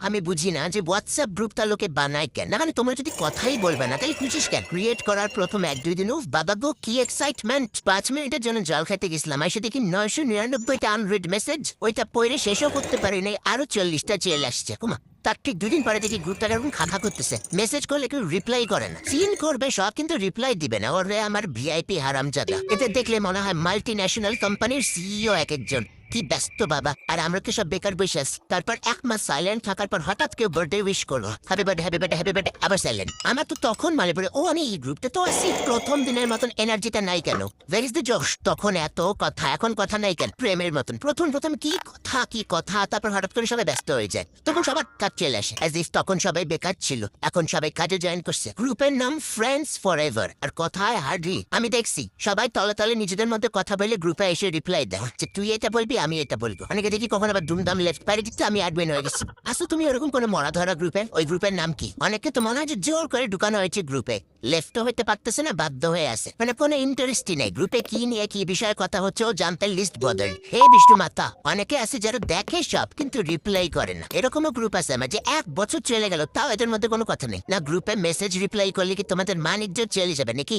আমি বুঝি না যে হোয়াটসঅ্যাপ গ্রুপটা লোকে বানায় কেন, না মানে তোমরা যদি কথাই বলবে না তাই খুঁজিস কেন? ক্রিয়েট করার প্রথম 1-2 দিন উফ বাবা গো কি এক্সাইটমেন্ট, 5 মিনিটের জন্য জল খেতে গেছিলাম, এসে দেখি 999টা আনরিড মেসেজ, ওইটা পড়ে শেষও করতে পারি নাই, আরো 40টা চেল আসছে। কুমা তার ঠিক 2 দিন পরে দেখি গ্রুপটাকে এরকম খাখা করতেছে, মেসেজ করলে কেউ রিপ্লাই করে না, সিন করবে সব কিন্তু রিপ্লাই দিবে না। ওরে আমার ভিআইপি হারামজাদা, এদের দেখলে মনে হয় মাল্টি ন্যাশনাল কোম্পানির সিইও এক একজন। কি ব্যস্ত বাবা, আর আমরা তো সব বেকার বসে আছি। তারপর 1 মাস সাইলেন্ট থাকার পর হঠাৎ কেউ বার্থডে উইশ করলো, happy birthday happy birthday happy birthday, আবার সাইলেন্ট। আমার তো তখন মনে পড়ে ও আমি এই গ্রুপটা তো আছি, প্রথম দিনের মতন এনার্জিটা নাই কেন? ওয়্যার ইজ দ্য জোশ? তখন এত কথা, এখন কথা নাই কেন? প্রেমের মতন প্রথম প্রথম কি কথা, তারপর হঠাৎ করে সবাই ব্যস্ত হয়ে যায়, তখন সবার কাজ চলে আসে, অ্যাজ ইফ তখন সবাই বেকার ছিল, এখন সবাই কাজে জয়েন করছে। গ্রুপের নাম ফ্রেন্ডস ফর এভার, আর কথায় হার্ডলি। আমি দেখছি সবাই তলে তলে নিজেদের মধ্যে কথা বলে গ্রুপে এসে রিপ্লাই দেয় যে তুই এটা বলবি আমি এটা বলবো। অনেকে দেখি কখন আবার দুমদাম লেফট পারে দিচ্ছে, আমি অ্যাডমিন হয়ে গেছি। আসো তুমি এরকম কোনো মরা ধরা গ্রুপে, ওই গ্রুপের নাম কি? অনেকে তো মনে হয় যে জোর করে ঢুকানো হয়েছে গ্রুপে, লেফট হইতে পারতেছে না, বাধ্য হয়ে আছে, মানে কোনো ইন্টারেস্টই নেই গ্রুপে কি নিয়ে কি বিষয়ে কথা হচ্ছে, ও জানতে লিস্ট বদল। হে বিষ্ণু মাতা, অনেকে আছে যারা দেখে সব কিন্তু রিপ্লাই করে না। এরকমও গ্রুপ আছে আমার যে 1 বছর চলে গেল তাও এদের মধ্যে কোনো কথা নেই না। গ্রুপে মেসেজ রিপ্লাই করলে কি তোমাদের মান ইজ্জত চলে যাবে নাকি?